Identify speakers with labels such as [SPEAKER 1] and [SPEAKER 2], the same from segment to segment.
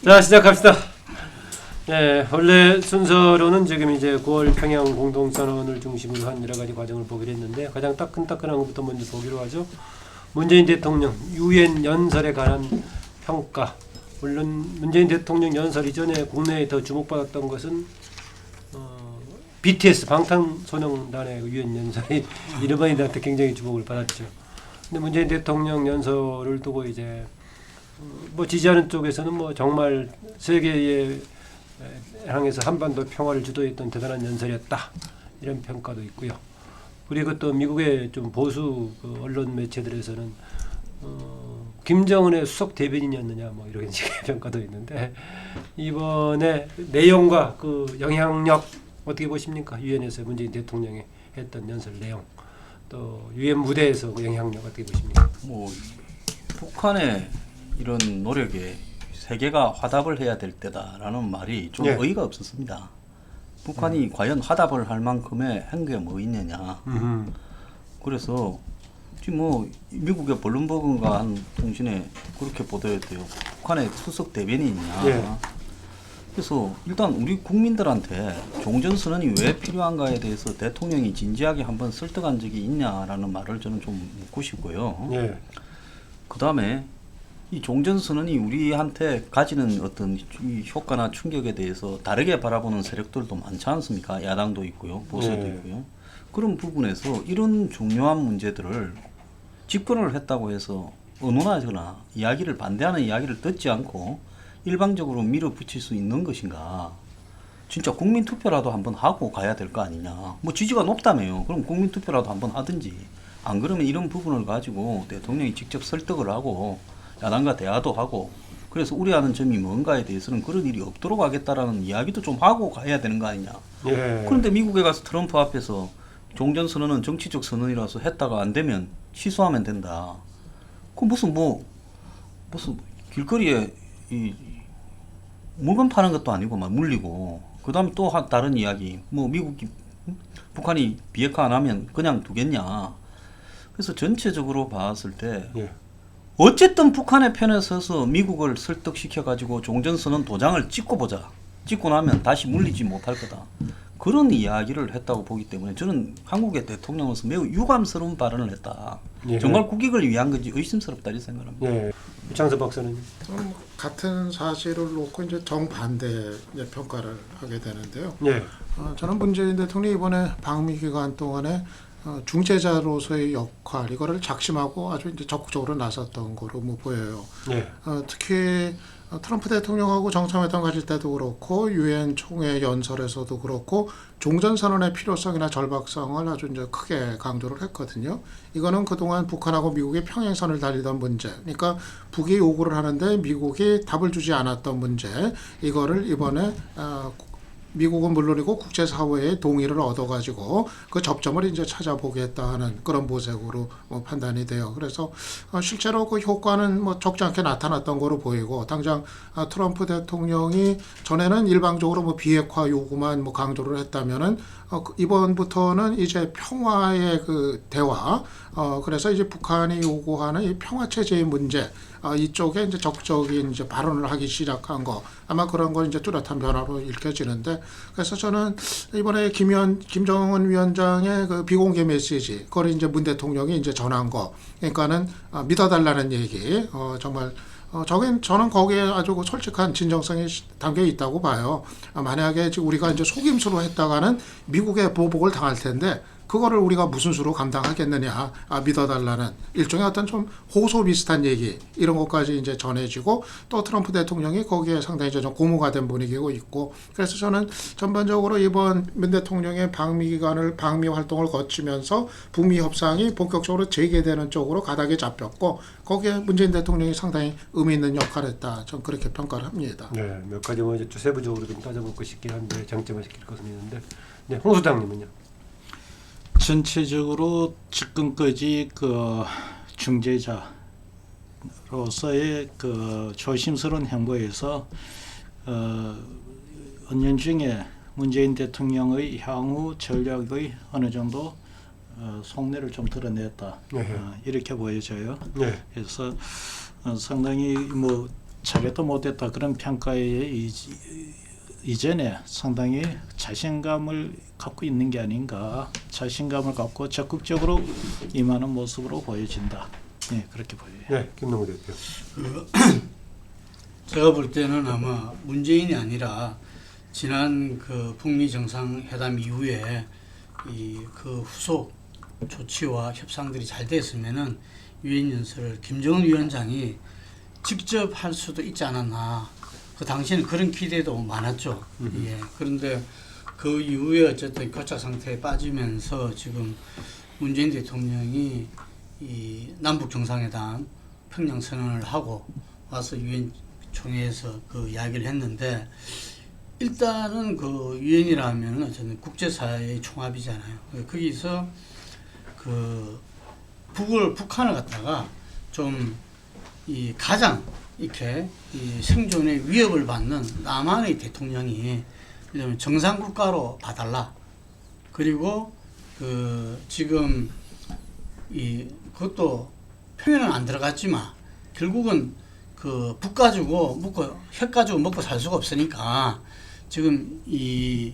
[SPEAKER 1] 자, 시작합시다. 네, 원래 순서로는 지금 이제 9월 평양 공동선언을 중심으로 한 여러 가지 과정을 보기로 했는데 가장 따끈따끈한 것부터 먼저 보기로 하죠. 문재인 대통령 유엔 연설에 관한 평가. 물론 문재인 대통령 연설 이전에 국내에 더 주목받았던 것은 BTS 방탄소년단의 유엔 연설이 일반인들한테 굉장히 주목을 받았죠. 근데 문재인 대통령 연설을 두고 이제 뭐 지지하는 쪽에서는 뭐 정말 세계에 향해서 한반도 평화를 주도했던 대단한 연설이었다 이런 평가도 있고요. 그리고 또 미국의 좀 보수 그 언론 매체들에서는 김정은의 수석 대변인이었느냐 뭐 이런 식의 평가도 있는데 이번에 내용과 그 영향력 어떻게 보십니까? 유엔에서 문재인 대통령이 했던 연설 내용 또 유엔 무대에서 그 영향력 어떻게 보십니까?
[SPEAKER 2] 뭐 북한의 이런 노력에 세계가 화답을 해야 될 때다라는 말이 좀
[SPEAKER 1] 예.
[SPEAKER 2] 어이가 없었습니다. 북한이 과연 화답을 할 만큼의 한 게 뭐 있느냐. 그래서 지금 뭐 미국의 블룸버그가 한 통신에 그렇게 보도했대요. 북한의 수석 대변인이냐.
[SPEAKER 1] 예.
[SPEAKER 2] 그래서 일단 우리 국민들한테 종전선언이 왜 필요한가에 대해서 대통령이 진지하게 한번 설득한 적이 있냐라는 말을 저는 좀 묻고 싶고요.
[SPEAKER 1] 예.
[SPEAKER 2] 그 다음에 이 종전선언이 우리한테 가지는 어떤 이 효과나 충격에 대해서 다르게 바라보는 세력들도 많지 않습니까? 야당도 있고요, 보수도
[SPEAKER 1] 네.
[SPEAKER 2] 있고요. 그런 부분에서 이런 중요한 문제들을 집권을 했다고 해서 언론하거나 이야기를 반대하는 이야기를 듣지 않고 일방적으로 밀어붙일 수 있는 것인가? 진짜 국민투표라도 한번 하고 가야 될 거 아니냐? 뭐 지지가 높다며요. 그럼 국민투표라도 한번 하든지. 안 그러면 이런 부분을 가지고 대통령이 직접 설득을 하고 야당과 대화도 하고 그래서 우려하는 점이 뭔가에 대해서는 그런 일이 없도록 하겠다라는 이야기도 좀 하고 가야 되는 거 아니냐.
[SPEAKER 1] 예.
[SPEAKER 2] 그런데 미국에 가서 트럼프 앞에서 종전선언은 정치적 선언이라서 했다가 안 되면 취소하면 된다. 그 무슨 길거리에 이 물건 파는 것도 아니고 막 물리고 그 다음에 또 다른 이야기 뭐 미국이 북한이 비핵화 안 하면 그냥 두겠냐. 그래서 전체적으로 봤을 때
[SPEAKER 1] 예.
[SPEAKER 2] 어쨌든 북한의 편에 서서 미국을 설득시켜가지고 종전선언 도장을 찍고 보자. 찍고 나면 다시 물리지 못할 거다. 그런 이야기를 했다고 보기 때문에 저는 한국의 대통령으로서 매우 유감스러운 발언을 했다.
[SPEAKER 1] 예.
[SPEAKER 2] 정말 국익을 위한 건지 의심스럽다 이 생각합니다.
[SPEAKER 1] 예. 유창섭 박사는
[SPEAKER 3] 저는 같은 사실을 놓고 이제 정반대 이제 평가를 하게 되는데요.
[SPEAKER 1] 예.
[SPEAKER 3] 저는 문재인 대통령이 이번에 방미 기간 동안에 중재자로서의 역할 이거를 작심하고 아주 이제 적극적으로 나섰던 거로 뭐 보여요.
[SPEAKER 1] 예.
[SPEAKER 3] 특히 트럼프 대통령하고 정상회담 가질 때도 그렇고 유엔 총회 연설에서도 그렇고 종전선언의 필요성이나 절박성을 아주 이제 크게 강조를 했거든요. 이거는 그동안 북한하고 미국이 평행선을 달리던 문제, 그러니까 북이 요구를 하는데 미국이 답을 주지 않았던 문제, 이거를 이번에 미국은 물론이고 국제사회의 동의를 얻어가지고 그 접점을 이제 찾아보겠다 하는 그런 모색으로 판단이 돼요. 그래서 실제로 그 효과는 뭐 적지 않게 나타났던 거로 보이고 당장 트럼프 대통령이 전에는 일방적으로 뭐 비핵화 요구만 뭐 강조를 했다면은 이번부터는 이제 평화의 그 대화, 그래서 이제 북한이 요구하는 이 평화 체제의 문제, 이쪽에 이제 적극적인 이제 발언을 하기 시작한 거, 아마 그런 건 이제 뚜렷한 변화로 읽혀지는데, 그래서 저는 이번에 김정은 위원장의 그 비공개 메시지, 그걸 이제 문 대통령이 이제 전한 거, 그러니까는 믿어달라는 얘기, 정말. 저는 거기에 아주 솔직한 진정성이 담겨 있다고 봐요. 만약에 지금 우리가 이제 속임수로 했다가는 미국의 보복을 당할 텐데, 그거를 우리가 무슨 수로 감당하겠느냐, 믿어달라는 일종의 어떤 좀 호소 비슷한 얘기, 이런 것까지 이제 전해지고, 또 트럼프 대통령이 거기에 상당히 이제 좀 고무가 된 분위기고 있고, 그래서 저는 전반적으로 이번 문 대통령의 방미 활동을 거치면서 북미 협상이 본격적으로 재개되는 쪽으로 가닥이 잡혔고, 거기에 문재인 대통령이 상당히 의미 있는 역할을 했다. 전 그렇게 평가를 합니다.
[SPEAKER 1] 네, 몇 가지 뭐 이제 세부적으로 좀 따져볼 것이 있긴 한데 장점을 시킬 것은 있는데, 네, 홍 소장님은요?
[SPEAKER 4] 전체적으로 지금까지 그 중재자로서의 그 조심스러운 행보에서 은연중에 문재인 대통령의 향후 전략의 어느 정도 속내를 좀 드러냈다. 이렇게 보여져요.
[SPEAKER 1] 네.
[SPEAKER 4] 그래서 상당히 뭐 잘했다 못했다 그런 평가에 이전에 상당히 자신감을 갖고 있는 게 아닌가, 자신감을 갖고 적극적으로 임하는 모습으로 보여진다. 네, 그렇게 보여요.
[SPEAKER 1] 네, 김동구 대표.
[SPEAKER 5] 제가 볼 때는 아마 문재인이 아니라 지난 그 북미 정상회담 이후에 이 그 후속 조치와 협상들이 잘 됐으면은 유엔 연설을 김정은 위원장이 직접 할 수도 있지 않았나. 그 당시에는 그런 기대도 많았죠. 예. 그런데 그 이후에 어쨌든 교착 상태에 빠지면서 지금 문재인 대통령이 이 남북 정상회담 평양 선언을 하고 와서 유엔 총회에서 그 이야기를 했는데, 일단은 그 유엔이라면 어쨌든 국제사회의 총합이잖아요. 거기서 그 북한을 갖다가 좀 이 가장 이렇게 이 생존의 위협을 받는 남한의 대통령이 정상 국가로 봐달라. 그리고 그 지금 이 그것도 표현은 안 들어갔지만 결국은 그 북 가지고 먹고 핵 가지고 먹고 살 수가 없으니까 지금 이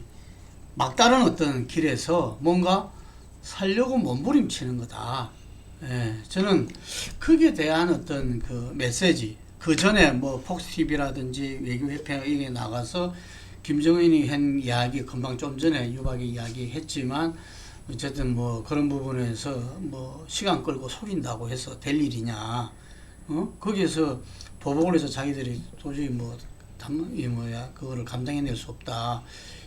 [SPEAKER 5] 막다른 어떤 길에서 뭔가 살려고 몸부림치는 거다. 예, 저는 거기에 대한 어떤 그 메시지, 그 전에 뭐 폭스TV라든지 외교협회가 이게 나가서 김정은이 한 이야기, 금방 좀 전에 유박이 이야기했지만 어쨌든 뭐 그런 부분에서 뭐 시간 끌고 속인다고 해서 될 일이냐, 거기에서 보복을 해서 자기들이 도저히 그거를 감당해낼 수 없다,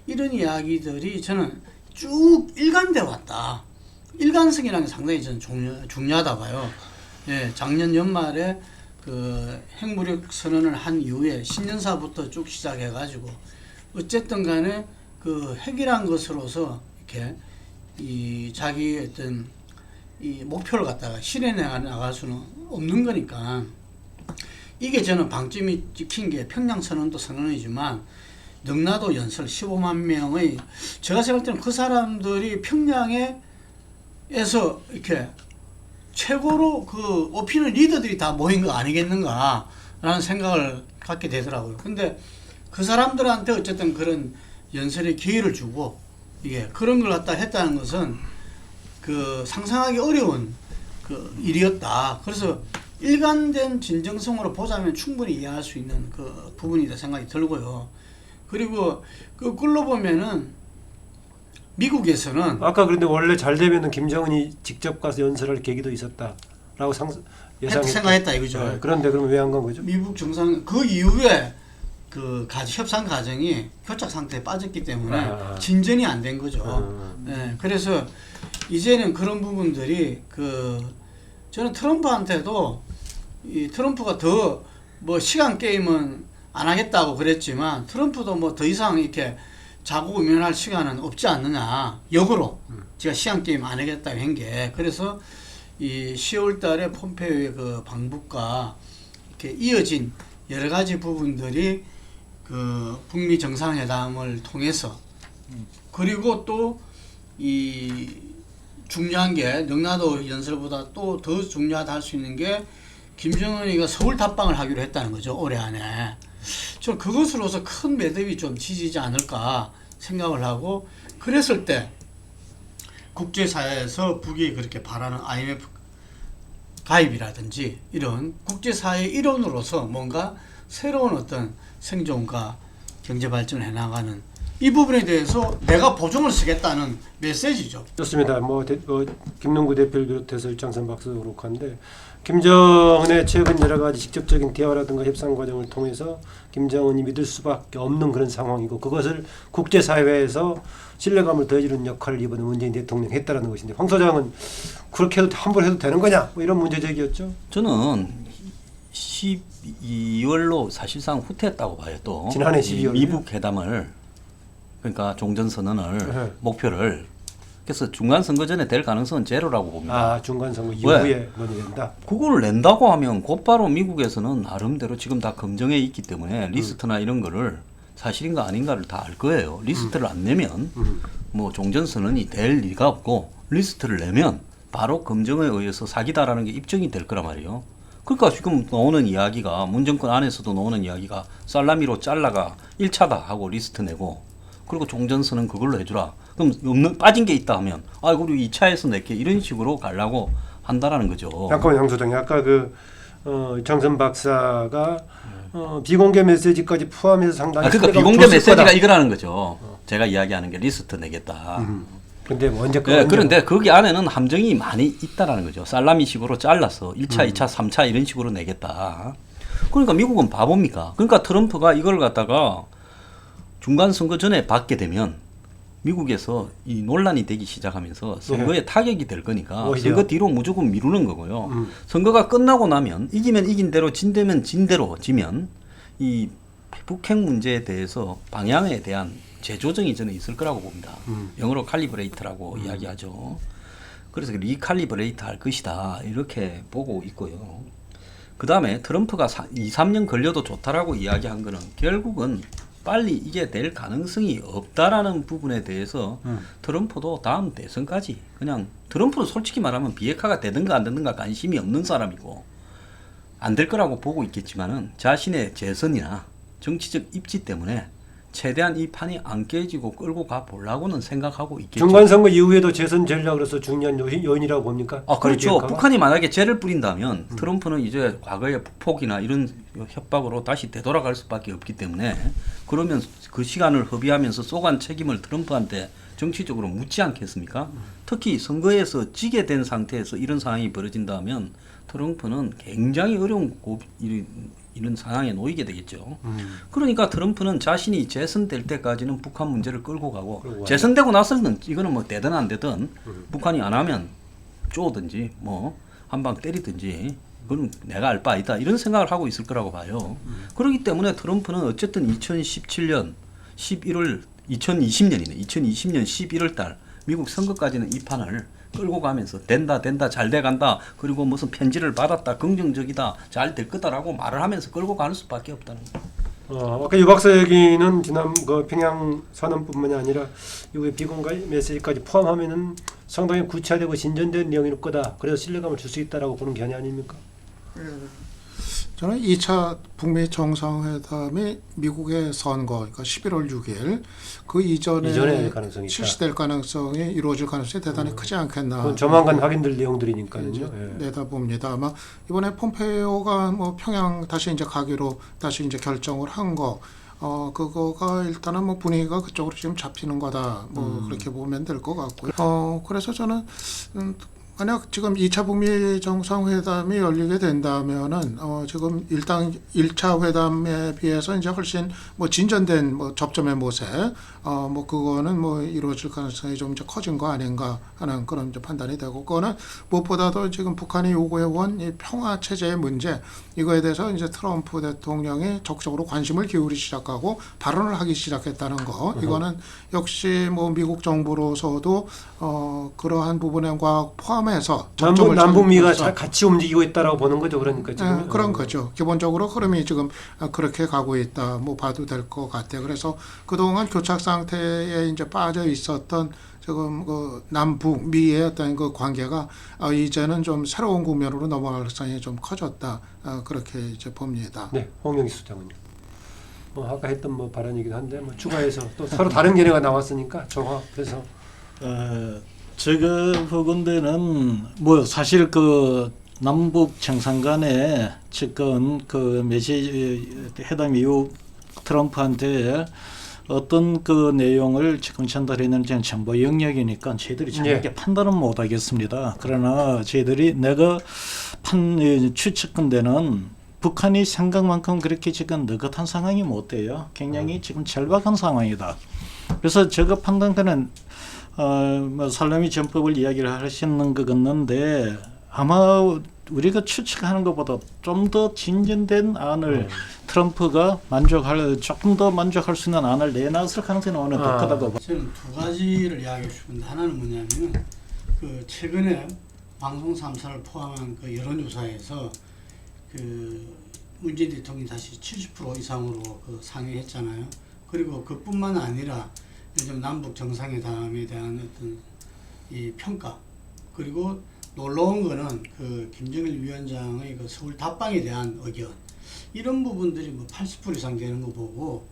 [SPEAKER 5] 이런 이야기들이 저는 쭉 일관돼 왔다. 일관성이라는 게 상당히 저는 중요하다 봐요. 예, 작년 연말에 그 핵무력 선언을 한 이후에 신년사부터 쭉 시작해가지고 어쨌든 간에 그 핵이란 것으로서 이렇게 이 자기 어떤 이 목표를 갖다가 실현해 나갈 수는 없는 거니까, 이게 저는 방점이 찍힌 게 평양선언도 선언이지만 능라도 연설 15만 명의, 제가 생각할 때는 그 사람들이 평양에서 이렇게 최고로 그 업히는 리더들이 다 모인 거 아니겠는가라는 생각을 갖게 되더라고요. 근데 그 사람들한테 어쨌든 그런 연설의 기회를 주고 이게 그런 걸 갖다 했다는 것은 그 상상하기 어려운 그 일이었다. 그래서 일관된 진정성으로 보자면 충분히 이해할 수 있는 그 부분이다 생각이 들고요. 그리고 그 끌로 보면은 미국에서는
[SPEAKER 1] 아까 그런데 원래 잘 되면은 김정은이 직접 가서 연설할 계기도 있었다라고 예상했다.
[SPEAKER 5] 생각했다 이거죠.
[SPEAKER 1] 네, 그런데 그러면 왜 안 간 거죠?
[SPEAKER 5] 미국 정상 그 이후에 그 협상 과정이 교착 상태에 빠졌기 때문에 진전이 안 된 거죠. 네, 그래서 이제는 그런 부분들이 저는 트럼프한테도 이 트럼프가 더 뭐 시간 게임은 안 하겠다고 그랬지만 트럼프도 뭐 더 이상 이렇게 자고 우면할 시간은 없지 않느냐. 역으로 제가 시간 게임 안 하겠다고 한 게, 그래서 이 10월 달에 폼페이오의 그 방북과 이렇게 이어진 여러 가지 부분들이 그 북미 정상회담을 통해서, 그리고 또 이 중요한 게 능라도 연설보다 또 더 중요하다 할 수 있는 게 김정은이가 서울 답방을 하기로 했다는 거죠. 올해 안에. 저 그것으로서 큰 매듭이 좀 지지지 않을까 생각을 하고, 그랬을 때 국제사회에서 북이 그렇게 바라는 IMF 가입이라든지 이런 국제사회 일원으로서 뭔가 새로운 어떤 생존과 경제 발전을 해나가는 이 부분에 대해서 내가 보증을 쓰겠다는 메시지죠.
[SPEAKER 1] 좋습니다. 김능구 대표를 비롯해서 일장선 박사도 그렇고 한데, 김정은의 최근 여러 가지 직접적인 대화라든가 협상 과정을 통해서 김정은이 믿을 수밖에 없는 그런 상황이고, 그것을 국제사회에서 신뢰감을 더해주는 역할을 이번에 문재인 대통령이 했다는 것인데, 황 소장은 그렇게 해도 함부로 해도 되는 거냐, 뭐 이런 문제 제기였죠.
[SPEAKER 2] 저는 12월로 사실상 후퇴했다고 봐요. 또
[SPEAKER 1] 지난해 12월
[SPEAKER 2] 미북 회담을, 그러니까 종전선언을 목표를, 그래서 중간선거 전에 될 가능성은 제로라고 봅니다.
[SPEAKER 1] 중간선거 이후에 논의된다.
[SPEAKER 2] 그걸 낸다고 하면 곧바로 미국에서는 나름대로 지금 다 검증해 있기 때문에 리스트나 이런 거를 사실인가 아닌가를 다 알 거예요. 리스트를 안 내면 뭐 종전선언이 될 리가 없고, 리스트를 내면 바로 검증에 의해서 사기다라는 게 입증이 될 거란 말이에요. 그러니까 지금 나오는 이야기가 문정권 안에서도 나오는 이야기가 살라미로 잘라가 1차다 하고 리스트 내고 그리고 종전선은 그걸로 해주라. 그럼 없는 빠진 게 있다 하면 아 우리 2차에서 낼게 이런 식으로 가려고 한다라는 거죠.
[SPEAKER 1] 잠깐만 양 소장님 아까 정선 박사가 비공개 메시지까지 포함해서 상당히
[SPEAKER 2] 그러니까
[SPEAKER 1] 크게
[SPEAKER 2] 비공개
[SPEAKER 1] 줬을
[SPEAKER 2] 메시지가
[SPEAKER 1] 거다.
[SPEAKER 2] 이거라는 거죠. 제가 이야기하는 게 리스트 내겠다.
[SPEAKER 1] 근데 뭐 언제
[SPEAKER 2] 네, 그런데 거기 안에는 함정이 많이 있다라는 거죠. 살라미식으로 잘라서 1차, 2차, 3차 이런 식으로 내겠다. 그러니까 미국은 바보입니까? 그러니까 트럼프가 이걸 갖다가 중간 선거 전에 받게 되면 미국에서 이 논란이 되기 시작하면서 선거에 타격이 될 거니까
[SPEAKER 1] 오히려.
[SPEAKER 2] 선거 뒤로 무조건 미루는 거고요. 선거가 끝나고 나면 이기면 이긴 대로 진되면 진 대로 지면 이 북핵 문제에 대해서 방향에 대한 재조정이 저는 있을 거라고 봅니다. 영어로 칼리브레이트라고 이야기하죠. 그래서 리칼리브레이트 할 것이다 이렇게 보고 있고요. 그 다음에 트럼프가 2, 3년 걸려도 좋다라고 이야기한 거는 결국은 빨리 이게 될 가능성이 없다라는 부분에 대해서 트럼프도 다음 대선까지 그냥 트럼프는 솔직히 말하면 비핵화가 되든가 안 되든가 관심이 없는 사람이고 안 될 거라고 보고 있겠지만은 자신의 재선이나 정치적 입지 때문에 최대한 이 판이 안 깨지고 끌고 가 보려고는 생각하고 있겠죠.
[SPEAKER 1] 중간선거 이후에도 재선 전략으로서 중요한 요인이라고 봅니까?
[SPEAKER 2] 아 그렇죠.
[SPEAKER 1] 비핵화가?
[SPEAKER 2] 북한이 만약에 죄를 뿌린다면 트럼프는 이제 과거의 북폭이나 이런 협박으로 다시 되돌아갈 수밖에 없기 때문에 그러면 그 시간을 허비하면서 쏘간 책임을 트럼프한테 정치적으로 묻지 않겠습니까? 특히 선거에서 지게 된 상태에서 이런 상황이 벌어진다면 트럼프는 굉장히 어려운 이런 상황에 놓이게 되겠죠. 그러니까 트럼프는 자신이 재선될 때까지는 북한 문제를 끌고 가고 재선되고 나서는 이거는 뭐 되든 안 되든 북한이 안 하면 쪼든지 뭐 한 방 때리든지 그건 내가 알 바 아니다 이런 생각을 하고 있을 거라고 봐요. 그렇기 때문에 트럼프는 어쨌든 2017년 11월 2020년이네. 2020년 11월 달 미국 선거까지는 이 판을 끌고 가면서 된다 잘 돼간다 그리고 무슨 편지를 받았다 긍정적이다 잘 될 거다라고 말을 하면서 끌고 가는 수밖에 없다는 거예요.
[SPEAKER 1] 아까 유 박사 얘기는 지난 그 평양 선언뿐만이 아니라 이후에 비공개 메시지까지 포함하면은 상당히 구체화되고 진전된 내용일 거다. 그래서 신뢰감을 줄 수 있다라고 보는 견해 아닙니까?
[SPEAKER 3] 저는 2차 북미 정상회담이 미국의 선거, 그러니까 11월 6일 그 이전에
[SPEAKER 1] 가능성이 있다.
[SPEAKER 3] 실시될 가능성이 이루어질 가능성이 대단히 크지 않겠나.
[SPEAKER 1] 그건 조만간 확인될 내용들이니까요.
[SPEAKER 3] 이제
[SPEAKER 1] 예.
[SPEAKER 3] 내다봅니다. 아마 이번에 폼페이오가 뭐 평양 다시 이제 가기로 다시 이제 결정을 한 거. 그거가 일단은 뭐 분위기가 그쪽으로 지금 잡히는 거다. 뭐 그렇게 보면 될 것 같고요. 그래서 저는 만약 지금 2차 북미 정상회담이 열리게 된다면은 지금 일단 1차 회담에 비해서 이제 훨씬 뭐 진전된 뭐 접점의 모색 뭐 그거는 뭐 이루어질 가능성이 좀 이제 커진 거 아닌가 하는 그런 이제 판단이 되고 그거는 무엇보다도 지금 북한이 요구해온 이 평화 체제의 문제 이거에 대해서 이제 트럼프 대통령이 적극적으로 관심을 기울이기 시작하고 발언을 하기 시작했다는 거 이거는 역시 뭐 미국 정부로서도 그러한 부분과 포함해서
[SPEAKER 1] 남북미가 같이 움직이고 있다라고 보는 거죠. 그러니까 지금
[SPEAKER 3] 그런 거죠. 기본적으로 흐름이 지금 그렇게 가고 있다. 뭐 봐도 될 것 같아요. 그래서 그동안 교착 상태에 이제 빠져 있었던 지금 그 남북 미의 어떤 그 관계가 이제는 좀 새로운 국면으로 넘어갈 가능성이 좀 커졌다. 그렇게 이제 봅니다.
[SPEAKER 1] 네, 홍영기 수장은요. 아까 했던 뭐 발언이긴 한데 뭐 추가해서 또 서로 다른 견해가 나왔으니까 종합해서
[SPEAKER 4] 제가 보건대는 뭐 사실 그 남북 정상 간에 지금 그 메시지 회담 이후 트럼프한테 어떤 그 내용을 지금 전달했는지는 정보 영역이니까 저희들이 정확하게 판단은 못 하겠습니다. 그러나 저희들이 내가 추측컨대는 북한이 생각만큼 그렇게 지금 느긋한 상황이 못 돼요. 굉장히 지금 절박한 상황이다. 그래서 제가 판단되는 뭐 살라미 전법을 이야기를 하시는 것 같는데 아마 우리가 추측하는 것보다 좀 더 진전된 안을 트럼프가 조금 더 만족할 수 있는 안을 내놨을 가능성이 오늘 더 크다고 봐.
[SPEAKER 5] 저는 두 가지를 이야기하고 싶은데 하나는 뭐냐면 그 최근에 방송 3사를 포함한 그 여론조사에서 그 문재인 대통령이 다시 70% 이상으로 그 상회했잖아요. 그리고 그뿐만 아니라 요즘 남북 정상회담에 대한 어떤 이 평가 그리고 놀라운 거는 그 김정일 위원장의 그 서울 답방에 대한 의견 이런 부분들이 뭐 80% 이상 되는 거 보고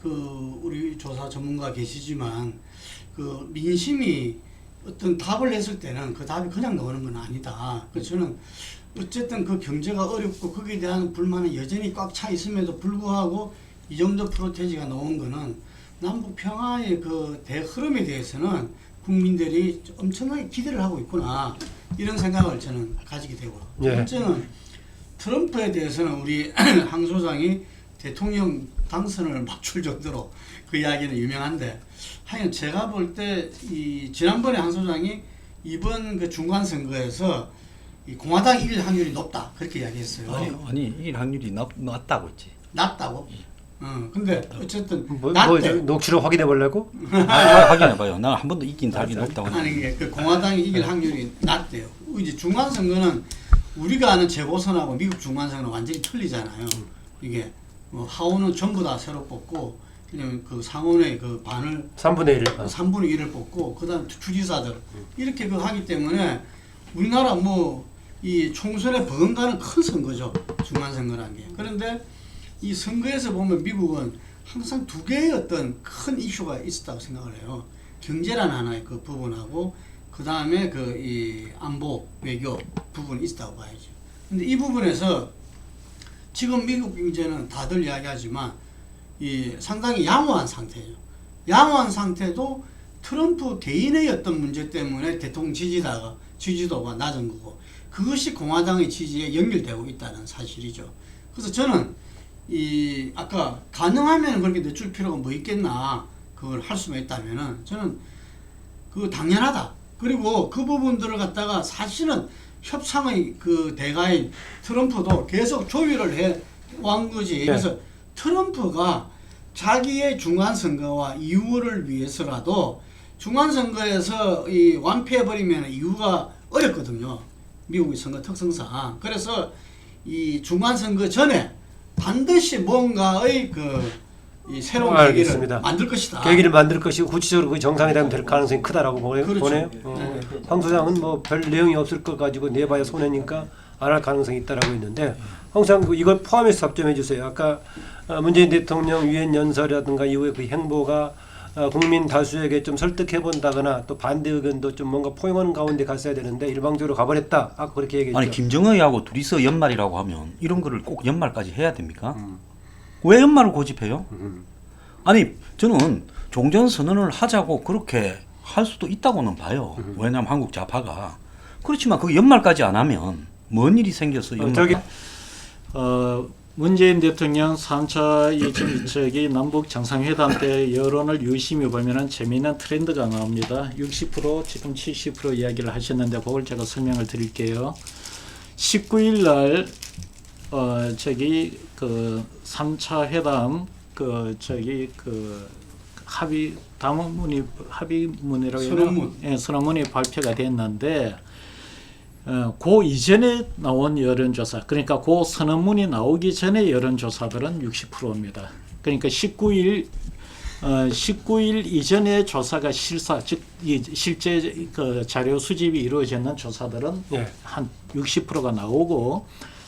[SPEAKER 5] 그 우리 조사 전문가 계시지만 그 민심이 어떤 답을 했을 때는 그 답이 그냥 나오는 건 아니다. 그래서 저는 어쨌든 그 경제가 어렵고 거기에 대한 불만은 여전히 꽉 차 있음에도 불구하고 이 정도 프로테지가 나온 거는 남북 평화의 그 대흐름에 대해서는 국민들이 엄청나게 기대를 하고 있구나 이런 생각을 저는 가지게 되고 두
[SPEAKER 1] 예.
[SPEAKER 5] 번째는 트럼프에 대해서는 우리 황 소장이 대통령 당선을 맞출 정도로 그 이야기는 유명한데 하여간 제가 볼 때 이 지난번에 황 소장이 이번 그 중간 선거에서 이 공화당 이길 확률이 높다 그렇게 이야기했어요.
[SPEAKER 2] 아니 일 확률이 낮다고 했지.
[SPEAKER 5] 낮다고? 근데 어쨌든
[SPEAKER 1] 뭐
[SPEAKER 5] 낮대.
[SPEAKER 1] 녹취록 확인해 보려고?
[SPEAKER 2] 확인해봐요. 난 한 번도 이긴 답이 높다고.
[SPEAKER 5] 아니 이게 그 공화당이 이길 확률이 낮대요. 이제 중간 선거는 우리가 아는 재보선하고 미국 중간 선거는 완전히 틀리잖아요. 이게 뭐 하원은 전부 다 새로 뽑고 그냥 그 상원의 그 반을
[SPEAKER 1] 3분의 1.
[SPEAKER 5] 3분의 1을 뽑고 그다음 주지사들 이렇게 그 하기 때문에 우리나라 뭐 이 총선에 버금가는 큰 선거죠. 중간 선거라는 게. 그런데 이 선거에서 보면 미국은 항상 두 개의 어떤 큰 이슈가 있었다고 생각을 해요. 경제란 하나의 그 부분하고 그 다음에 그 이 안보 외교 부분이 있었다고 봐야죠. 근데 이 부분에서 지금 미국 경제는 다들 이야기하지만 이 상당히 양호한 상태예요. 양호한 상태도 트럼프 개인의 어떤 문제 때문에 대통령 지지도가 낮은 거고 그것이 공화당의 지지에 연결되고 있다는 사실이죠. 그래서 저는 이 아까 가능하면 그렇게 늦출 필요가 뭐 있겠나 그걸 할 수만 있다면은 저는 그 당연하다. 그리고 그 부분들을 갖다가 사실은 협상의 그 대가인 트럼프도 계속 조율을 해 왔는 거지. 그래서 트럼프가 자기의 중간선거와 이후를 위해서라도 중간선거에서 이 완패해버리면 이후가 어렵거든요. 미국의 선거 특성상. 그래서 이 중간선거 전에 반드시 뭔가의 이 새로운 계기를 만들 것이다.
[SPEAKER 1] 계기를 만들 것이고 구체적으로 그 정상회담이 될 가능성이 크다라고 보네요.
[SPEAKER 5] 그렇죠.
[SPEAKER 1] 네. 황 소장은 뭐 별 내용이 없을 것 가지고 내봐야 손해니까 안 할 가능성이 있다라고 했는데 항상 이걸 포함해서 답변해 주세요. 아까 문재인 대통령 유엔 연설이라든가 이후에 그 행보가 국민 다수에게 좀 설득해 본다거나 또 반대 의견도 좀 뭔가 포용하는 가운데 갔어야 되는데 일방적으로 가버렸다. 아까 그렇게 얘기했죠.
[SPEAKER 2] 아니 김정은하고 둘이서 연말이라고 하면 이런 거를 꼭 연말까지 해야 됩니까? 왜 연말을 고집해요? 아니 저는 종전선언을 하자고 그렇게 할 수도 있다고는 봐요. 왜냐하면 한국 좌파가. 그렇지만 그 연말까지 안 하면 뭔 일이 생겨서 연말까지.
[SPEAKER 4] 문재인 대통령 3차 저기 남북 정상회담 때 여론을 유심히 보면은 재미있는 트렌드가 나옵니다. 60% 지금 70% 이야기를 하셨는데 그걸 제가 설명을 드릴게요. 19일 날 저기 그 3차 회담 합의문이라고 해요. 선언문이 발표가 됐는데 그 이전에 나온 여론조사, 그러니까 그 선언문이 나오기 전에 여론조사들은 60%입니다. 그러니까 19일 이전에 조사가 실제 그 자료 수집이 이루어졌는 조사들은 한 60%가 나오고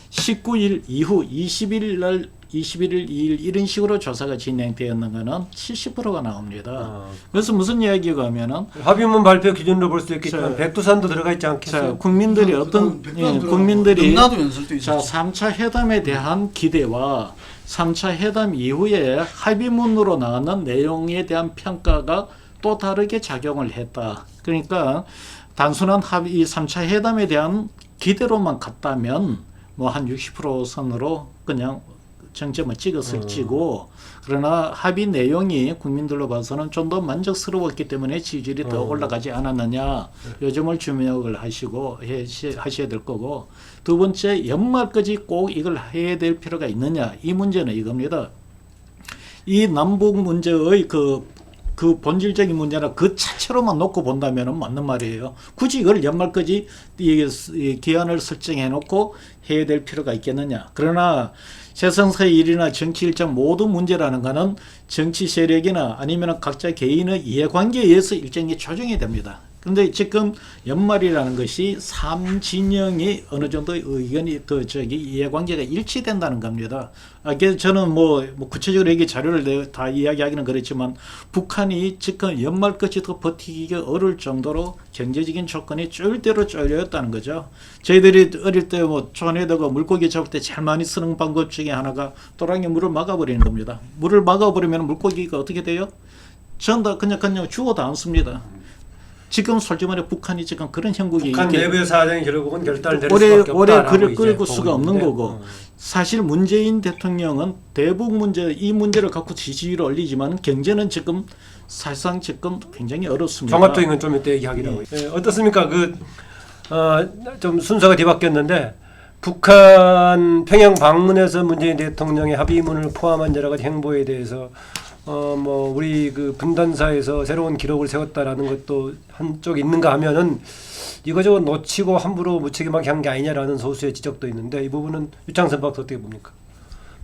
[SPEAKER 4] 19일 이후 21일, 2일 이런 식으로 조사가 진행되었는 거는 70%가 나옵니다. 그래서 무슨 이야기가 하면은
[SPEAKER 1] 합의문 발표 기준으로 볼 수 있겠지만 백두산도 들어가 있지 않겠어요?
[SPEAKER 4] 국민들이 국민들이
[SPEAKER 5] 영나도 연설도 있었죠.
[SPEAKER 4] 3차 회담에 대한 기대와 3차 회담 이후에 합의문으로 나오는 내용에 대한 평가가 또 다르게 작용을 했다. 그러니까 단순한 이 3차 회담에 대한 기대로만 갔다면 뭐 한 60% 선으로 그냥 정점을 찍었을지고 그러나 합의 내용이 국민들로 봐서는 좀 더 만족스러웠기 때문에 지지율이 더 올라가지 않았느냐 요 점을 주목을 하시고 하셔야 될 거고 두 번째 연말까지 꼭 이걸 해야 될 필요가 있느냐 이 문제는 이겁니다. 이 남북 문제의 그 본질적인 문제나 그 자체로만 놓고 본다면 맞는 말이에요. 굳이 이걸 연말까지 기한을 설정해 놓고 해야 될 필요가 있겠느냐. 그러나 세상사의 일이나 정치 일정 모든 문제라는 것은 정치 세력이나 아니면 각자 개인의 이해관계에 의해서 일정이 조정이 됩니다. 그런데 지금 연말이라는 것이 3진영이 어느 정도 의견이 이해관계가 일치된다는 겁니다. 그래서 저는 뭐 구체적으로 여기 자료를 다 이야기하기는 그렇지만 북한이 지금 연말까지 더 버티기가 어려울 정도로 경제적인 조건이 쫄대로 쫄려있다는 거죠. 저희들이 어릴 때 뭐 촌에다가 물고기 잡을 때 제일 많이 쓰는 방법 중에 하나가 또랑이 물을 막아버리는 겁니다. 물을 막아버리면 물고기가 어떻게 돼요? 전부 다 그냥 죽어도 않습니다. 지금 솔직히 말해 북한이 지금 그런 형국이
[SPEAKER 1] 북한 내부의 사정이 결국은 결단을 내릴
[SPEAKER 4] 오래
[SPEAKER 1] 수밖에 없다라고
[SPEAKER 4] 끌
[SPEAKER 1] 이제
[SPEAKER 4] 고 수가
[SPEAKER 1] 보고
[SPEAKER 4] 없는
[SPEAKER 1] 있는데,
[SPEAKER 4] 거고 사실 문재인 대통령은 대북 문제 이 문제를 갖고 지지율을 올리지만 경제는 지금 사실상 지금 굉장히 어렵습니다.
[SPEAKER 1] 종합적인 건 좀 이따 얘기하기로 하고 예, 어떻습니까? 좀 순서가 뒤바뀌었는데 북한 평양 방문에서 문재인 대통령의 합의문을 포함한 여러 가지 행보에 대해서 우리 그 분단사에서 새로운 기록을 세웠다라는 것도 한쪽 있는가 하면은 이거저거 놓치고 함부로 무책임하게 한 게 아니냐라는 소수의 지적도 있는데 이 부분은 유창선 박사 어떻게 봅니까?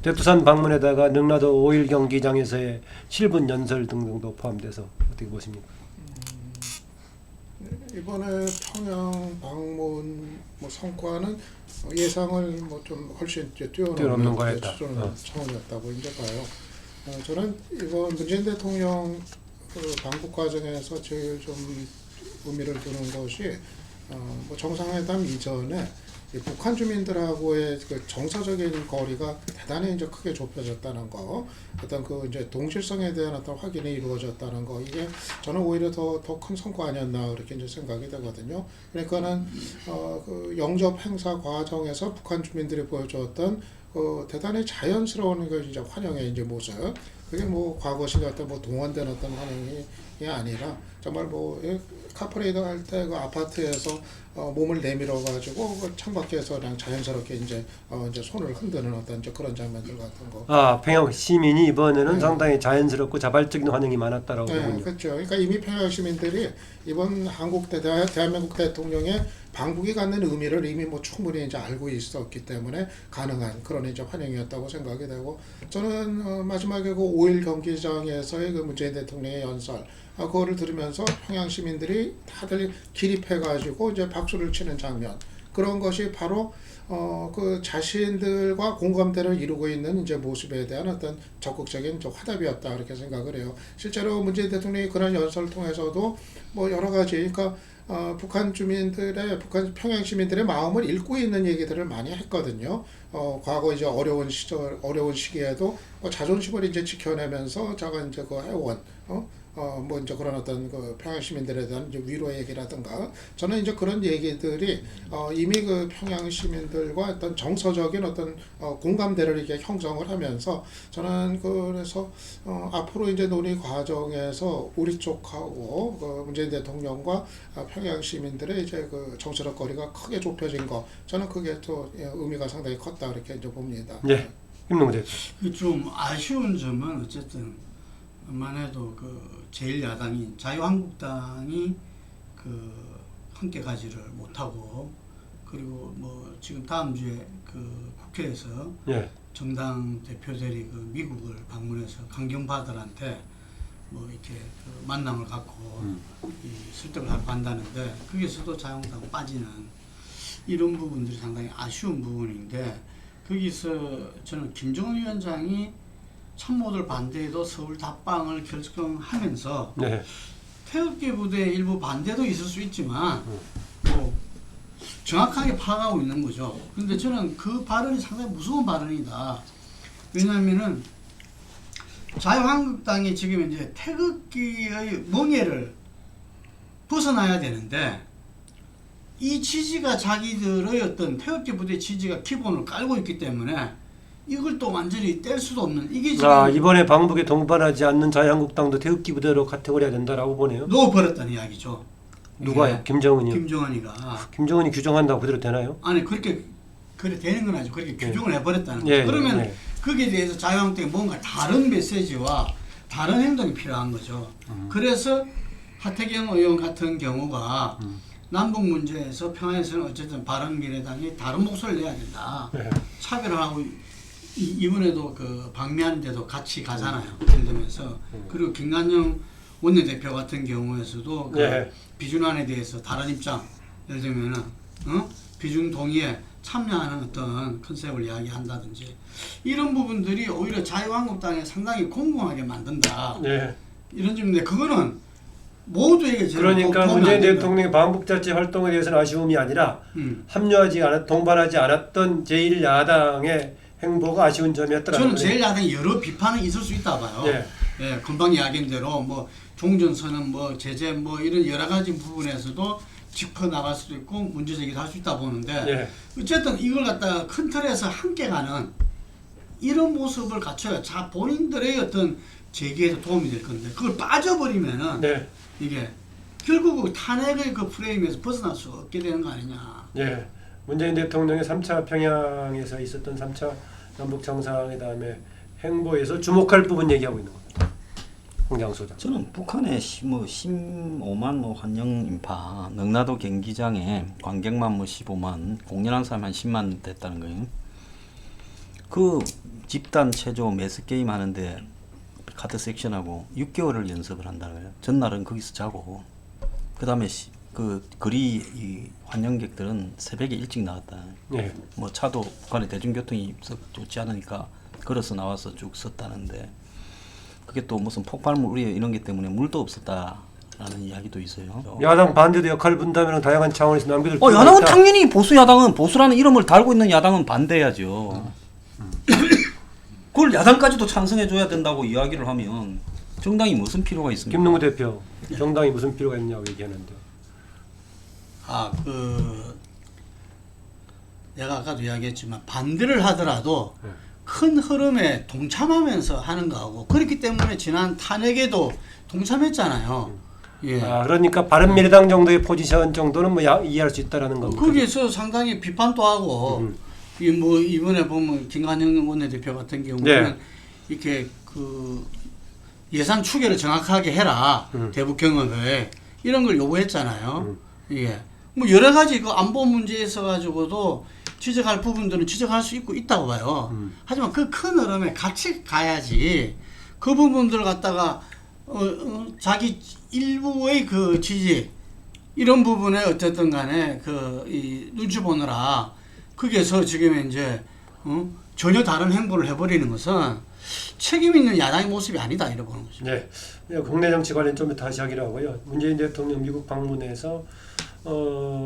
[SPEAKER 1] 대투산 방문에다가 능라도 5.1 경기장에서의 실분 연설 등등도 포함돼서 어떻게 보십니까?
[SPEAKER 3] 이번에 평양 방문 성과는 예상을 좀 훨씬
[SPEAKER 1] 뛰어넘는 거였다.
[SPEAKER 3] 차원이었다고 이제 봐요. 저는 이번 문재인 대통령 방북 과정에서 제일 좀 의미를 두는 것이 정상회담 이전에 이 북한 주민들하고의 그 정서적인 거리가 대단히 이제 크게 좁혀졌다는 거, 어떤 그 이제 동질성에 대한 어떤 확인이 이루어졌다는 거, 이게 저는 오히려 더 큰 성과 아니었나 이렇게 이제 생각이 되거든요. 그러니까는 그 영접 행사 과정에서 북한 주민들이 보여주었던 대단히 자연스러운 그 이제 환영의 이제 모습, 그게 과거식 어떤 동원된 어떤 환영이 아니라 정말 카프레이드 할 때 그 아파트에서 몸을 내밀어 가지고 그 창밖에서 그냥 자연스럽게 이제 손을 흔드는 어떤 이제 그런 장면들 같은 거.
[SPEAKER 1] 평양 시민이 이번에는 상당히 자연스럽고 자발적인 환영이 많았다라고 보군요.
[SPEAKER 3] 그렇죠. 그러니까 이미 평양 시민들이 이번 대한민국 대통령의 방북이 갖는 의미를 이미 충분히 이제 알고 있었기 때문에 가능한 그런 이제 환영이었다고 생각이 되고, 저는 마지막에 그 5.1 경기장에서의 그 문재인 대통령의 연설, 그거를 들으면서 평양 시민들이 다들 기립해가지고 이제 박수를 치는 장면, 그런 것이 바로 그 자신들과 공감대를 이루고 있는 이제 모습에 대한 어떤 적극적인 화답이었다 이렇게 생각을 해요. 실제로 문재인 대통령이 그런 연설을 통해서도 여러 가지, 그러니까 북한 평양 시민들의 마음을 읽고 있는 얘기들을 많이 했거든요. 과거 이제 어려운 시기에도 자존심을 이제 지켜내면서 이제 그 해온, 이제 그런 어떤 그 평양 시민들에 대한 이제 위로 얘기라든가, 저는 이제 그런 얘기들이 이미 그 평양 시민들과 어떤 정서적인 어떤 공감대를 이렇게 형성을 하면서, 저는 그래서 앞으로 이제 논의 과정에서 우리 쪽하고 그 문재인 대통령과 평양 시민들의 이제 그 정서적 거리가 크게 좁혀진 거, 저는 그게 또 의미가 상당히 컸다 이렇게 이제 봅니다.
[SPEAKER 1] 네, 김동우 대표.
[SPEAKER 5] 좀 아쉬운 점은 어쨌든 만 해도 그 제1야당인 자유한국당이 그 함께 가지를 못하고, 그리고 지금 다음 주에 그 국회에서 정당 대표들이 그 미국을 방문해서 강경파들한테 이렇게 그 만남을 갖고 이 설득을 하고 한다는데, 거기서도 자유한국당 빠지는 이런 부분들이 상당히 아쉬운 부분인데, 거기서 저는 김정은 위원장이 참모들 반대에도 서울 답방을 결정하면서 태극기 부대의 일부 반대도 있을 수 있지만 정확하게 파악하고 있는 거죠. 그런데 저는 그 발언이 상당히 무서운 발언이다. 왜냐하면은 자유한국당이 지금 이제 태극기의 멍에를 벗어나야 되는데, 이 취지가 자기들의 어떤 태극기 부대 취지가 기본을 깔고 있기 때문에 이걸 또 완전히 뗄 수도 없는, 이게 지금
[SPEAKER 1] 이번에 방북에 동반하지 않는 자유한국당도 태극기 부대로 카테고리가 된다라고 보네요.
[SPEAKER 5] 넣어버렸다는 이야기죠.
[SPEAKER 1] 누가요? 김정은이요? 김정은이 규정한다고 그대로 되나요?
[SPEAKER 5] 아니 그래 되는 건 아니죠. 그렇게 규정을 해버렸다는 거죠. 그러면 거기에 대해서 자유한국당이 뭔가 다른 메시지와 다른 행동이 필요한 거죠. 그래서 하태경 의원 같은 경우가 남북 문제에서 평양에서는 어쨌든 바른미래당이 다른 목소리를 내야 된다. 차별을 하고, 이번에도 그 방미하는데도 같이 가잖아요. 예를 들면서. 그리고 김관영 원내대표 같은 경우에서도 그
[SPEAKER 1] 네.
[SPEAKER 5] 비준안에 대해서 다른 입장, 예를 들면은 비준 동의에 참여하는 어떤 컨셉을 이야기한다든지 이런 부분들이 오히려 자유한국당에 상당히 공공하게 만든다.
[SPEAKER 1] 네.
[SPEAKER 5] 이런 점인데 그거는 모두에게
[SPEAKER 1] 그러니까 문재인 대통령의 반북자치 활동에 대해서는 아쉬움이 아니라 동반하지 않았던 제1야당의 행보가 아쉬운 점이었더라고요.
[SPEAKER 5] 저는 제1야당에 여러 비판이 있을 수 있다 봐요.
[SPEAKER 1] 네.
[SPEAKER 5] 예, 금방 이야기한 대로 뭐 종전선언 뭐 제재 뭐 이런 여러 가지 부분에서도 짚어 나갈 수도 있고 문제 제기도 할 수 있다 보는데
[SPEAKER 1] 네.
[SPEAKER 5] 어쨌든 이걸 갖다가 큰 틀에서 함께 가는 이런 모습을 갖춰야 자 본인들의 어떤 제기에도 도움이 될 건데 그걸 빠져버리면은
[SPEAKER 1] 네.
[SPEAKER 5] 이게 결국 탄핵의 그 프레임에서 벗어날 수 없게 되는 거 아니냐.
[SPEAKER 1] 예. 문재인 대통령의 3차 평양에서 있었던 3차 남북 정상회담의 행보에서 주목할 부분 얘기하고 있는 겁니다. 홍장 소장.
[SPEAKER 2] 저는 북한의 15만 환영 인파, 능라도 경기장에 관객만 15만, 공연한 사람 한 10만 됐다는 거예요. 그 집단 체조 매스 게임 하는데 카드 섹션하고 6개월을 연습을 한다는 거예요. 전날은 거기서 자고 그 다음에 그 거리 이 환영객들은 새벽에 일찍 나왔다.
[SPEAKER 1] 예.
[SPEAKER 2] 뭐 차도 북한의 대중교통이 썩 좋지 않으니까 걸어서 나와서 쭉 섰다는데 그게 또 무슨 폭발물 우려 이런 게 때문에 물도 없었다라는 이야기도 있어요.
[SPEAKER 1] 야당 반대도 역할 분담이랑 다양한 차원에서 남겨둘 필요가
[SPEAKER 2] 야당은
[SPEAKER 1] 있다.
[SPEAKER 2] 당연히 보수라는 이름을 달고 있는 야당은 반대해야죠. 그걸 야당까지도 찬성해줘야 된다고 이야기를 하면 정당이 무슨 필요가 있습니까?
[SPEAKER 1] 김능우 대표, 정당이 무슨 필요가 있냐고 얘기하는데.
[SPEAKER 5] 내가 아까도 이야기했지만 반대를 하더라도
[SPEAKER 1] 네.
[SPEAKER 5] 큰 흐름에 동참하면서 하는 거하고 그렇기 때문에 지난 탄핵에도 동참했잖아요. 예.
[SPEAKER 1] 그러니까 바른미래당 정도의 포지션 정도는 뭐 이해할 수 있다라는 겁니다.
[SPEAKER 5] 거기에서 상당히 비판도 하고 이 뭐 이번에 보면 김관영 원내대표 같은 경우는
[SPEAKER 1] 네.
[SPEAKER 5] 이렇게 그 예산 추계를 정확하게 해라 대북 경험에 이런 걸 요구했잖아요. 예. 뭐 여러 가지 그 안보 문제에 있어 가지고도 지적할 부분들은 지적할 수 있다고 봐요. 하지만 그 큰 흐름에 같이 가야지 그 부분들을 갖다가 자기 일부의 그 지지 이런 부분에 어쨌든 간에 이 눈치 보느라 거기에서 지금 이제 전혀 다른 행보를 해버리는 것은 책임 있는 야당의 모습이 아니다 이렇게 보는 거죠.
[SPEAKER 1] 네. 국내 정치 관련 좀 다시 하기로 하고요. 문재인 대통령 미국 방문에서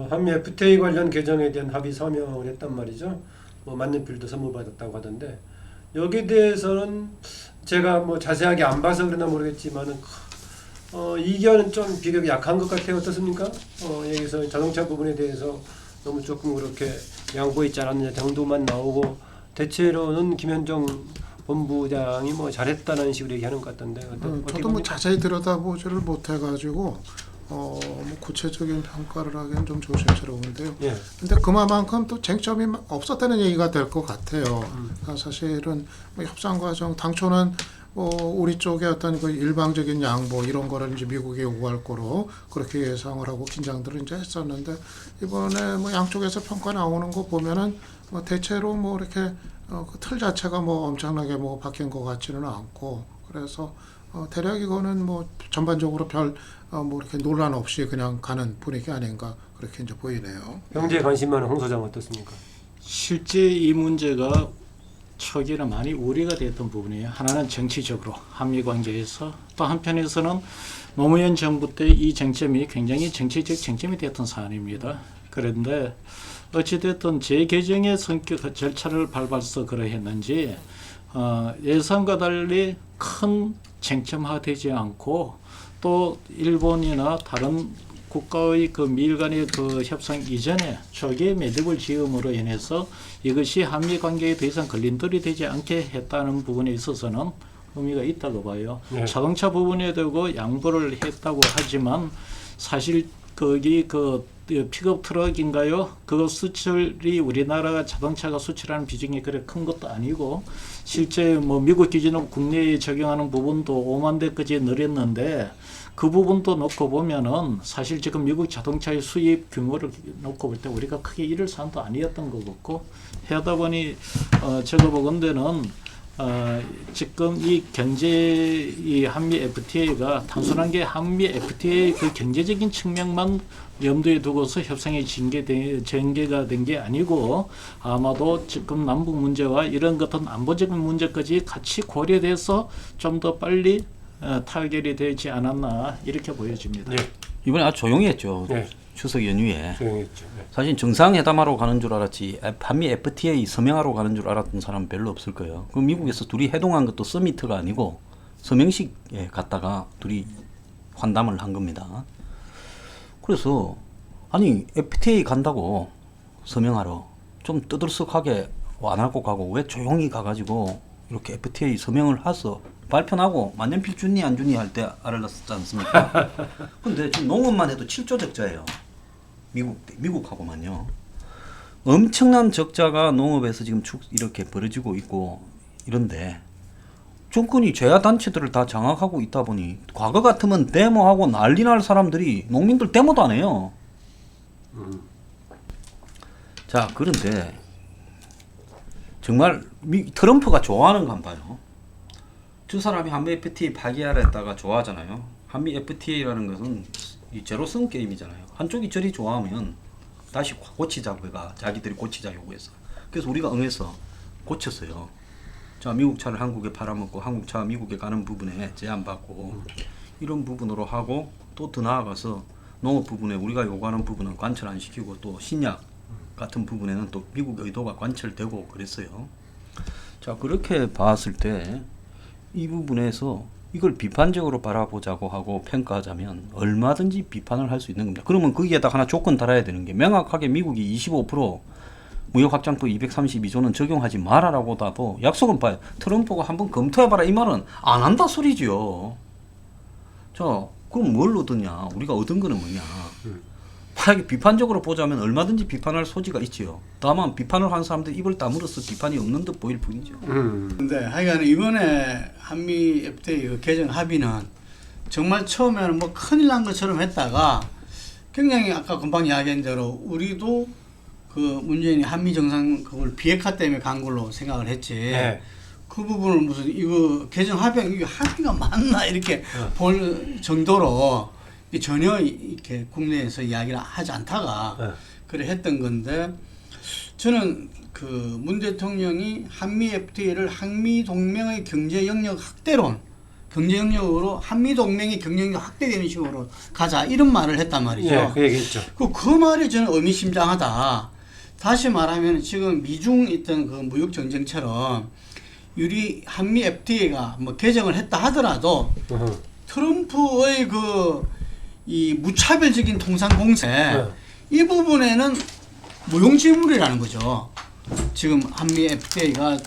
[SPEAKER 1] 한미 FTA 관련 개정에 대한 합의 서명을 했단 말이죠. 뭐 만년필도 선물받았다고 하던데 여기에 대해서는 제가 뭐 자세하게 안 봐서 그러나 모르겠지만은 이견은 좀 비교가 약한 것 같아요. 어떻습니까? 여기서 자동차 부분에 대해서 너무 조금 그렇게 양보했지 않았느냐 정도만 나오고 대체로는 김현정 본부장이 뭐 잘했다는 식으로 얘기하는 것 같던데.
[SPEAKER 3] 저도 뭐 자세히 들여다보지를 못해가지고 뭐 구체적인 평가를 하기엔 좀 조심스러운데요.
[SPEAKER 1] 예.
[SPEAKER 3] 근데 그만큼 또 쟁점이 없었다는 얘기가 될 것 같아요. 사실은 뭐 협상 과정 당초는 우리 쪽의 어떤 그 일방적인 양보 이런 거를 이제 미국이 요구할 거로 그렇게 예상을 하고 긴장들을 이제 했었는데 이번에 뭐 양쪽에서 평가 나오는 거 보면은 뭐 대체로 뭐 이렇게 그 틀 자체가 뭐 엄청나게 뭐 바뀐 것 같지는 않고 그래서 대략 이거는 뭐 전반적으로 별 뭐 이렇게 논란 없이 그냥 가는 분위기 아닌가 그렇게 이제 보이네요.
[SPEAKER 1] 경제에 관심 많은 홍 소장 어떻습니까?
[SPEAKER 4] 실제 이 문제가 초기에는 많이 우려가 됐던 부분이에요. 하나는 정치적으로 한미 관계에서 또 한편에서는 노무현 정부 때 이 쟁점이 굉장히 정치적 쟁점이 됐던 사안입니다. 그런데 어찌됐든 재개정의 성격 절차를 밟아서 그러했는지 예상과 달리 큰 쟁점화되지 않고 또 일본이나 다른 국가의 그 미일 간의 그 협상 이전에 초기에 매듭을 지음으로 인해서 이것이 한미 관계에 더 이상 걸림돌이 되지 않게 했다는 부분에 있어서는 의미가 있다고 봐요.
[SPEAKER 1] 네.
[SPEAKER 4] 자동차 부분에 대고 양보를 했다고 하지만 사실 거기 그 픽업 트럭인가요? 그 수출이 우리나라가 자동차가 수출하는 비중이 그렇게 큰 것도 아니고 실제 뭐 미국 기준으로 국내에 적용하는 부분도 5만 대까지 늘었는데 그 부분도 놓고 보면은 사실 지금 미국 자동차의 수입 규모를 놓고 볼 때 우리가 크게 잃을 사안도 아니었던 것 같고 하다 보니 제가 보건대는 지금 이 한미 FTA가 단순한 게 한미 FTA 그 경제적인 측면만 염두에 두고서 협상이 전개가 된 게 아니고 아마도 지금 남북 문제와 이런 같은 안보적인 문제까지 같이 고려돼서 좀 더 빨리 타결이 되지 않았나 이렇게 보여집니다.
[SPEAKER 1] 네,
[SPEAKER 2] 이번에 아주 조용히 했죠.
[SPEAKER 1] 네.
[SPEAKER 2] 추석 연휴에.
[SPEAKER 1] 조용했죠. 네.
[SPEAKER 2] 사실 정상회담하러 가는 줄 알았지 한미 FTA 서명하러 가는 줄 알았던 사람은 별로 없을 거예요. 그 미국에서 둘이 회동한 것도 서미트가 아니고 서명식에 갔다가 둘이 환담을 한 겁니다. 그래서 아니 FTA 간다고 서명하러 좀 떠들썩하게 안 하고 가고 왜 조용히 가가지고 이렇게 FTA 서명을 해서 발표하고 만년필 주니 안 주니 할 때 알았지 않습니까? 근데 지금 농업만 해도 7조 적자예요. 미국하고만요. 엄청난 적자가 농업에서 지금 이렇게 벌어지고 있고 이런데 정권이 제야 단체들을 다 장악하고 있다 보니 과거 같으면 데모하고 난리 날 사람들이 농민들 데모도 안 해요. 자, 그런데 정말 트럼프가 좋아하는 거 한번 봐요. 두 사람이 한미 FTA 파기하랬다가 좋아하잖아요. 한미 FTA라는 것은 이 제로섬 게임이잖아요. 한쪽이 저리 좋아하면 다시 고치자고 해가 자기들이 고치자 요구해서. 그래서 우리가 응해서 고쳤어요. 자, 미국 차를 한국에 팔아먹고 한국 차 미국에 가는 부분에 제한받고 이런 부분으로 하고 또 더 나아가서 농업 부분에 우리가 요구하는 부분은 관철 안 시키고 또 신약 같은 부분에는 또 미국 의도가 관철되고 그랬어요. 자, 그렇게 봤을 때 이 부분에서 이걸 비판적으로 바라보자고 하고 평가하자면 얼마든지 비판을 할 수 있는 겁니다. 그러면 거기에다 하나 조건 달아야 되는 게 명확하게 미국이 25% 무역확장법 232조는 적용하지 말아라고 나도 약속은 봐요. 트럼프가 한번 검토해봐라 이 말은 안 한다 소리지요. 자, 그럼 뭘 얻었냐? 우리가 얻은 거는 뭐냐? 만약에 비판적으로 보자면 얼마든지 비판할 소지가 있지요. 다만 비판을 한 사람들 입을 다물어서 비판이 없는 듯 보일 뿐이죠.
[SPEAKER 5] 근데 하여간 이번에 한미 FTA 그 개정 합의는 정말 처음에는 뭐 큰일 난 것처럼 했다가 굉장히 아까 금방 이야기한 대로 우리도 그 문재인이 한미 정상 그걸 비핵화 때문에 간 걸로 생각을 했지.
[SPEAKER 1] 네.
[SPEAKER 5] 그 부분을 무슨 이거 개정 이게 합의가 맞나 이렇게 볼 정도로 전혀 이렇게 국내에서 이야기를 하지 않다가 그래 했던 건데 저는 그 문 대통령이 한미 FTA를 한미 동맹의 경제 영역 확대론, 경제 영역으로 한미 동맹의 경제 영역 확대되는 식으로 가자 이런 말을 했단 말이죠.
[SPEAKER 1] 예, 그 얘기했죠.
[SPEAKER 5] 그 말이 저는 의미심장하다. 다시 말하면 지금 미중 있던 그 무역 전쟁처럼 유리 한미 FTA가 뭐 개정을 했다 하더라도 트럼프의 이 무차별적인 통상 공세 이 부분에는 무용지물이라는 거죠. 지금 한미 FTA가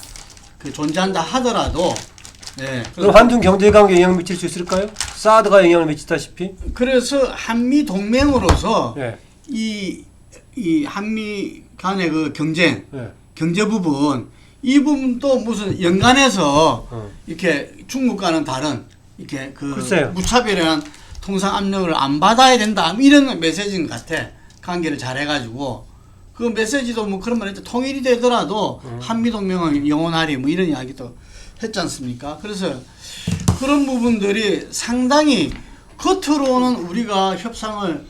[SPEAKER 5] 그 존재한다 하더라도
[SPEAKER 1] 그럼 한중 경제 관계에 영향을 미칠 수 있을까요? 사드가 영향을 미치다시피?
[SPEAKER 5] 그래서 한미 동맹으로서
[SPEAKER 1] 예.
[SPEAKER 5] 이 한미 간의 그 경쟁,
[SPEAKER 1] 예.
[SPEAKER 5] 경제 부분 이 부분도 무슨 연간해서 이렇게 중국과는 다른 이렇게 그
[SPEAKER 1] 글쎄요.
[SPEAKER 5] 무차별한 통상 압력을 안 받아야 된다 이런 메시지인 것 같아. 관계를 잘 해가지고 그 메시지도 뭐 그런 말했죠. 통일이 되더라도 한미 동맹은 영원하리 뭐 이런 이야기도 했지 않습니까? 그래서 그런 부분들이 상당히 겉으로는 우리가 협상을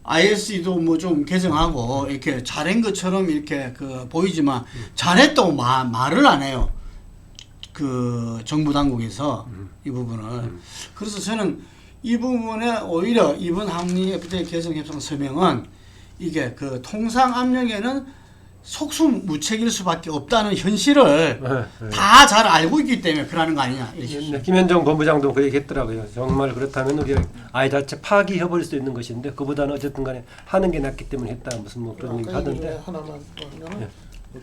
[SPEAKER 5] IS도 뭐 좀 개정하고 이렇게 잘한 것처럼 이렇게 그 보이지만 잘했다고 말을 안 해요. 그 정부 당국에서 이 부분을. 그래서 저는 이 부분에 오히려 이번 한미 FTA 개정 협상 서명은 이게 그 통상 압력에는 속수무책일 수밖에 없다는 현실을 다 잘 알고 있기 때문에 그러는 거 아니냐 이렇게.
[SPEAKER 1] 네, 김현정 본부장도 그 얘기했더라고요. 정말 그렇다면 우리가 아예 자체 파기해버릴 수 있는 것인데 그보다는 어쨌든 간에 하는 게 낫기 때문에 했다 무슨 뭐 그런 얘기 하던데.
[SPEAKER 3] 하나만 더 하면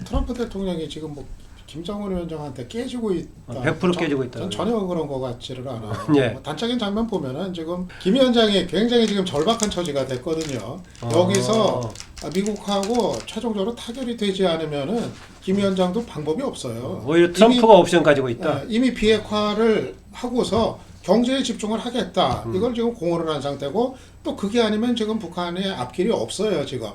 [SPEAKER 3] 트럼프 대통령이 지금 뭐 김정은 위원장한테 깨지고 있다.
[SPEAKER 1] 100% 깨지고 있다.
[SPEAKER 3] 전 전혀 그런 거 같지를 않아요.
[SPEAKER 1] 예.
[SPEAKER 3] 뭐 단적인 장면 보면은 지금 김 위원장이 굉장히 지금 절박한 처지가 됐거든요. 여기서 미국하고 최종적으로 타결이 되지 않으면은 김 위원장도 방법이 없어요.
[SPEAKER 1] 오히려 트럼프가 옵션 가지고 있다.
[SPEAKER 3] 이미 비핵화를 하고서 경제에 집중을 하겠다. 이걸 지금 공언을 한 상태고 또 그게 아니면 지금 북한의 앞길이 없어요. 지금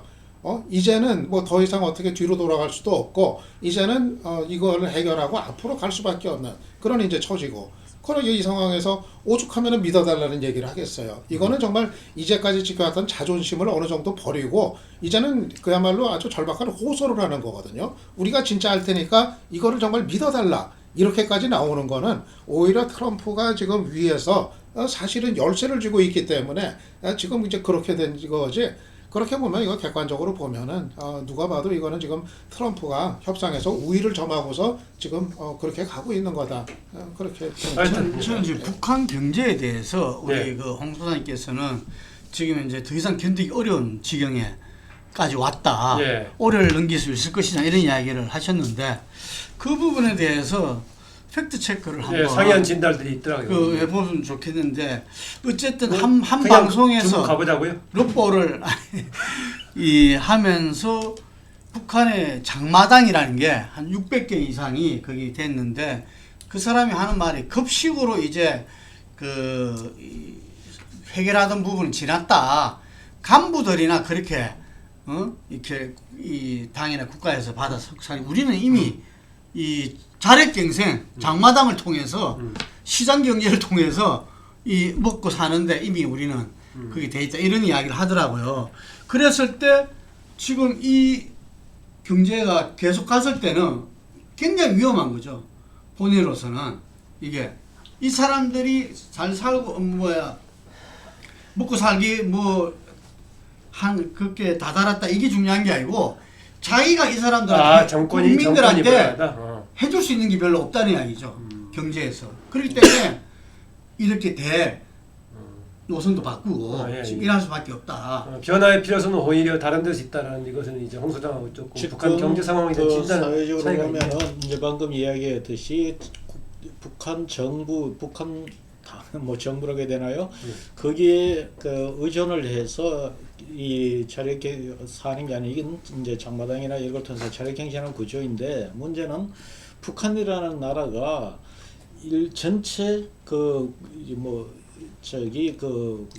[SPEAKER 3] 이제는 뭐 더 이상 어떻게 뒤로 돌아갈 수도 없고 이제는 이걸 해결하고 앞으로 갈 수밖에 없는 그런 이제 처지고 그런 이 상황에서 오죽하면은 믿어달라는 얘기를 하겠어요. 이거는 정말 이제까지 지켜왔던 자존심을 어느 정도 버리고 이제는 그야말로 아주 절박한 호소를 하는 거거든요. 우리가 진짜 할 테니까 이거를 정말 믿어달라. 이렇게까지 나오는 거는 오히려 트럼프가 지금 위에서 사실은 열쇠를 쥐고 있기 때문에 지금 이제 그렇게 된 거지. 그렇게 보면 이거 객관적으로 보면은 누가 봐도 이거는 지금 트럼프가 협상에서 우위를 점하고서 지금 그렇게 가고 있는 거다. 그렇게
[SPEAKER 5] 저는 지금 북한 경제에 대해서 우리
[SPEAKER 1] 네.
[SPEAKER 5] 그 홍 소장님께서는 지금 이제 더 이상 견디기 어려운 지경에까지 왔다.
[SPEAKER 1] 예.
[SPEAKER 5] 올해를 넘길 수 있을 것이냐 이런 이야기를 하셨는데 그 부분에 대해서 팩트 체크를 한번
[SPEAKER 1] 예, 상이한 진달들이 있더라고요.
[SPEAKER 5] 그 해보면 좋겠는데 어쨌든
[SPEAKER 1] 뭐,
[SPEAKER 5] 한
[SPEAKER 1] 그냥 중국
[SPEAKER 5] 방송에서
[SPEAKER 1] 가보자고요.
[SPEAKER 5] 럽보를 하면서 북한의 장마당이라는 게 한 600개 이상이 거기 됐는데 그 사람이 하는 말이 급식으로 이제 해결하던 부분은 지났다. 간부들이나 그렇게 이렇게 이 당이나 국가에서 받아서 우리는 이미 이 자력갱생 장마당을 통해서 시장 경제를 통해서 이 먹고 사는데 이미 우리는 그게 돼 있다 이런 이야기를 하더라고요. 그랬을 때 지금 이 경제가 계속 갔을 때는 굉장히 위험한 거죠. 본인으로서는 이게 이 사람들이 잘 살고 먹고 살기 그렇게 다다랐다 이게 중요한 게 아니고 자기가 이 사람들한테
[SPEAKER 1] 정권이
[SPEAKER 5] 국민들한테
[SPEAKER 1] 불안하다.
[SPEAKER 5] 해줄 수 있는 게 별로 없다는 이야기죠. 경제에서. 그렇기 때문에 이렇게 노선도 바꾸고
[SPEAKER 1] 예,
[SPEAKER 5] 지금
[SPEAKER 1] 예.
[SPEAKER 5] 일할 수밖에 없다.
[SPEAKER 1] 변화의 필요성은 오히려 다른 데서 있다라는 이것은 이제 홍 소장하고 조금 북한 경제 상황에 대한 진단
[SPEAKER 4] 사회적으로
[SPEAKER 1] 차이가
[SPEAKER 4] 보면은
[SPEAKER 1] 있네요.
[SPEAKER 4] 이제 방금 이야기했듯이 북한 정부, 북한 뭐 정부라고 해야 되나요? 거기에 그 의존을 해서 이 자력갱 사는 게 아니라 이건 이제 장마당이나 이걸 통해서 자력갱생하는 구조인데 문제는 북한이라는 나라가 전체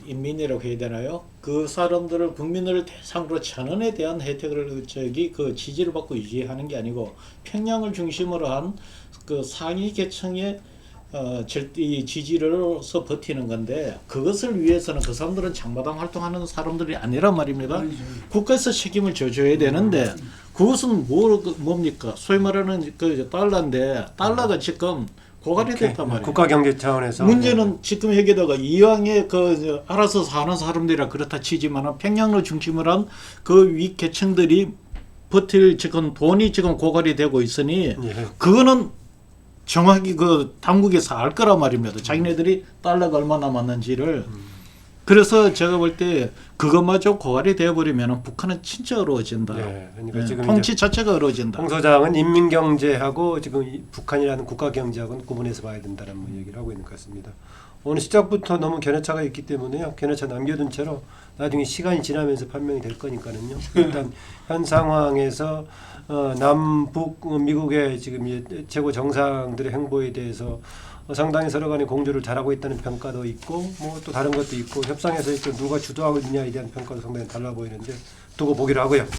[SPEAKER 4] 인민이라고 해야 되나요? 그 사람들을 국민을 대상으로 천원에 대한 혜택을 지지를 받고 유지하는 게 아니고 평양을 중심으로 한 그 상위 계층의 이 지지로서 버티는 건데 그것을 위해서는 그 사람들은 장마당 활동하는 사람들이 아니란 말입니다. 국가에서 책임을 져줘야 되는데 그것은 뭡니까? 소위 말하는 그 달러인데 달러가 지금 고갈이 됐단 말이에요.
[SPEAKER 1] 국가 경제 차원에서
[SPEAKER 4] 문제는 지금 여기다가 이왕에 알아서 사는 사람들이라 그렇다 치지만 평양을 중심으로 한 그 위 계층들이 버틸 지금 돈이 지금 고갈이 되고 있으니
[SPEAKER 1] 예.
[SPEAKER 4] 그거는 정확히 그 당국에서 알 거란 말입니다. 자기네들이 달러가 얼마나 남았는지를. 그래서 제가 볼 때 그것마저 고갈이 되어버리면 북한은 진짜 어려워진다.
[SPEAKER 1] 예, 그러니까 지금
[SPEAKER 4] 통치 자체가 어려워진다.
[SPEAKER 1] 홍 소장은 인민 경제하고 지금 북한이라는 국가 경제하고는 구분해서 봐야 된다는 뭐 얘기를 하고 있는 것 같습니다. 오늘 시작부터 너무 견해차가 있기 때문에요. 견해차 남겨둔 채로 나중에 시간이 지나면서 판명이 될 거니까요. 일단 현 상황에서 남북 미국의 지금 이제 최고 정상들의 행보에 대해서 상당히 서로 간에 공조를 잘하고 있다는 평가도 있고 뭐 또 다른 것도 있고 협상에서 누가 주도하고 있느냐에 대한 평가도 상당히 달라 보이는데 두고 보기로 하고요.